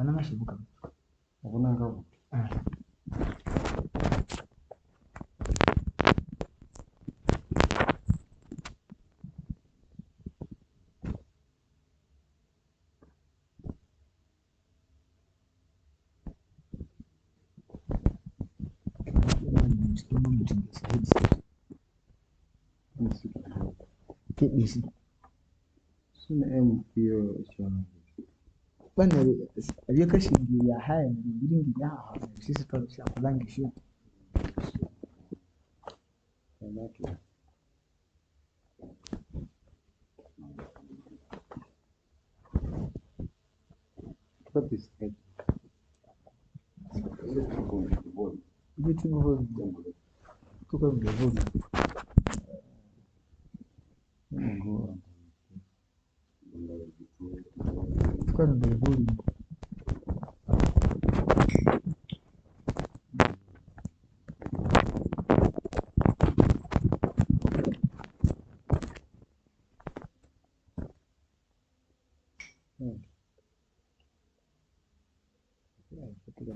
wanamashibuka. Ubona suna MP bana abye kashingi ya haya ngiringi ya sisi tulisha kulanga shio vitu hivyo tuko mbele tukana mbele.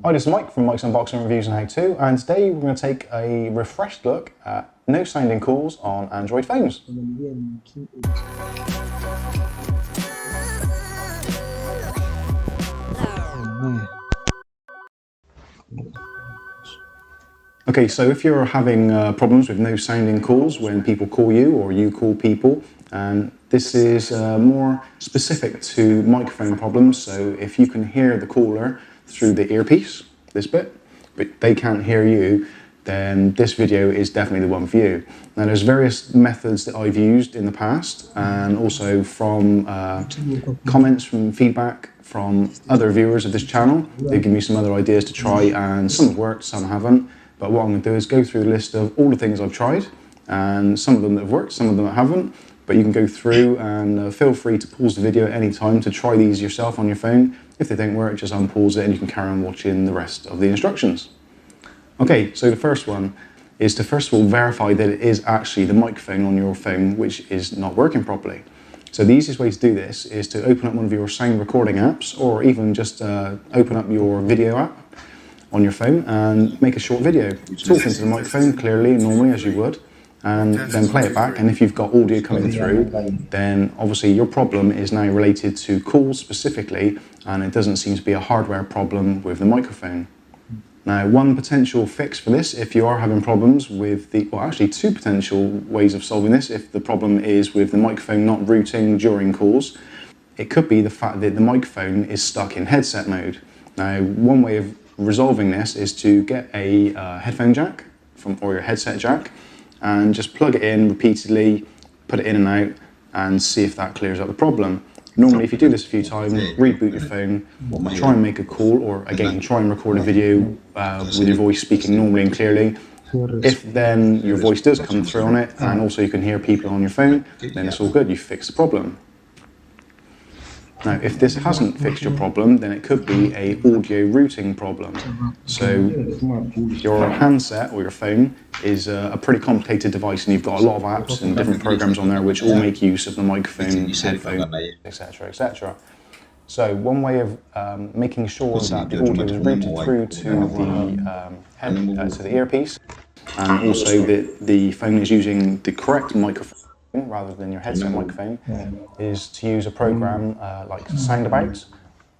Hi, this is Mike from Mike's Unboxing Reviews and How To, and today we're going to take a refreshed look at no sounding calls on Android phones. Okay, so if you're having problems with no sounding calls when people call you or you call people, this is more specific to microphone problems. So if you can hear the caller through the earpiece, this bit, but they can't hear you, then this video is definitely the one for you. Now there's various methods that I've used in the past, and also from comments, from feedback from other viewers of this channel. They've given me some other ideas to try, and some have worked, some haven't. But what I'm going to do is go through the list of all the things I've tried, and some of them that have worked, some of them that haven't. But you can go through and feel free to pause the video at any time to try these yourself on your phone. If they don't work, just unpause it and you can carry on watching the rest of the instructions. Okay, so the first one is to first of all verify that it is actually the microphone on your phone which is not working properly. So the easiest way to do this is to open up one of your sound recording apps, or even just open up your video app on your phone and make a short video. Talk into the microphone clearly and normally as you would, and then play it back. And if you've got audio coming through, then obviously your problem is now related to calls specifically, and it doesn't seem to be a hardware problem with the microphone. Now, one potential fix for this, if you are having problems with well, actually two potential ways of solving this, if the problem is with the microphone not routing during calls, it could be the fact that the microphone is stuck in headset mode. Now, one way of resolving this is to get a headphone jack or your headset jack, and just plug it in repeatedly, put it in and out, and see if that clears up the problem. Normally, if you do this a few times, reboot your phone, try and make a call, or again, try and record a video with your voice speaking normally and clearly. If then your voice does come through on it, and also you can hear people on your phone, then it's all good, you've fixed the problem. Now, if this hasn't fixed your problem, then it could be an audio routing problem. So your handset or your phone is a pretty complicated device, and you've got a lot of apps and different programs on there which all make use of the microphone, headphone, etc., etc. So one way of making sure that the audio is routed through to the earpiece, and also that the phone is using the correct microphone rather than your headset microphone, is to use a program like Soundabout,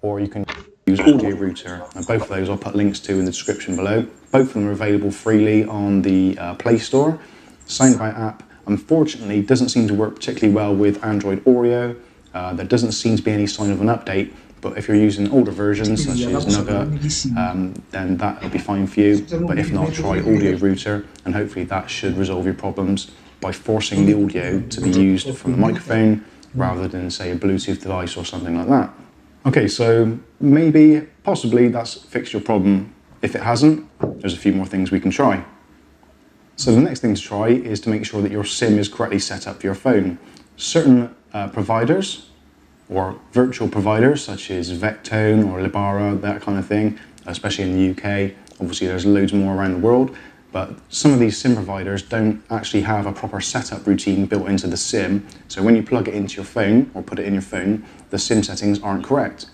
or you can use Audio Router. And both of those I'll put links to in the description below. Both of them are available freely on the Play Store. The Soundabout app, unfortunately, doesn't seem to work particularly well with Android Oreo. There doesn't seem to be any sign of an update, but if you're using older versions such as Nugget, then that will be fine for you. But if not, try Audio Router, and hopefully that should resolve your problems by forcing the audio to be used from the microphone rather than, say, a Bluetooth device or something like that. Okay, so maybe, possibly, that's fixed your problem. If it hasn't, there's a few more things we can try. So the next thing to try is to make sure that your SIM is correctly set up for your phone. Certain providers, or virtual providers, such as Vectone or Libara, that kind of thing, especially in the UK, obviously there's loads more around the world, but some of these SIM providers don't actually have a proper setup routine built into the SIM. So when you plug it into your phone or put it in your phone, the SIM settings aren't correct.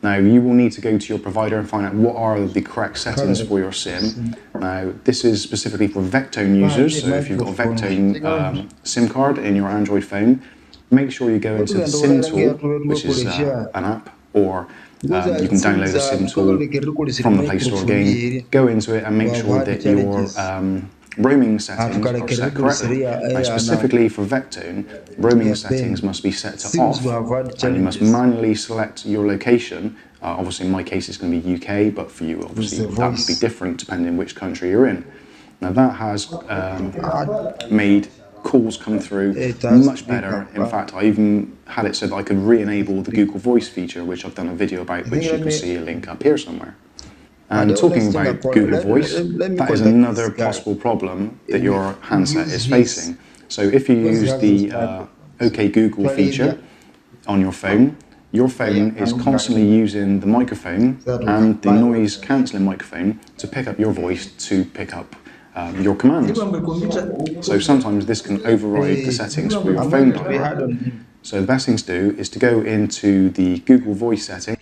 Now, you will need to go to your provider and find out what are the correct settings for your SIM. Now, this is specifically for Vectone users, so if you've got a Vectone SIM card in your Android phone, make sure you go into the SIM tool, which is an app, or you can download the SIM tool from the Play Store again, go into it and make sure that your roaming settings are set correctly. Now, specifically for Vectone, roaming settings must be set to off, and you must manually select your location. Obviously, in my case, it's going to be UK, but for you, obviously, that would be different depending which country you're in. Now, that has made calls come through much better. In fact, I even had it so that I could re-enable the Google Voice feature, which I've done a video about, which you can see a link up here somewhere. And talking about Google Voice, that is another possible problem that your handset is facing. So if you use the OK Google feature on your phone is constantly using the microphone and the noise cancelling microphone to pick up your voice to pick up your commands. So sometimes this can override the settings for your phone dialer. So the best thing to do is to go into the Google Voice setting.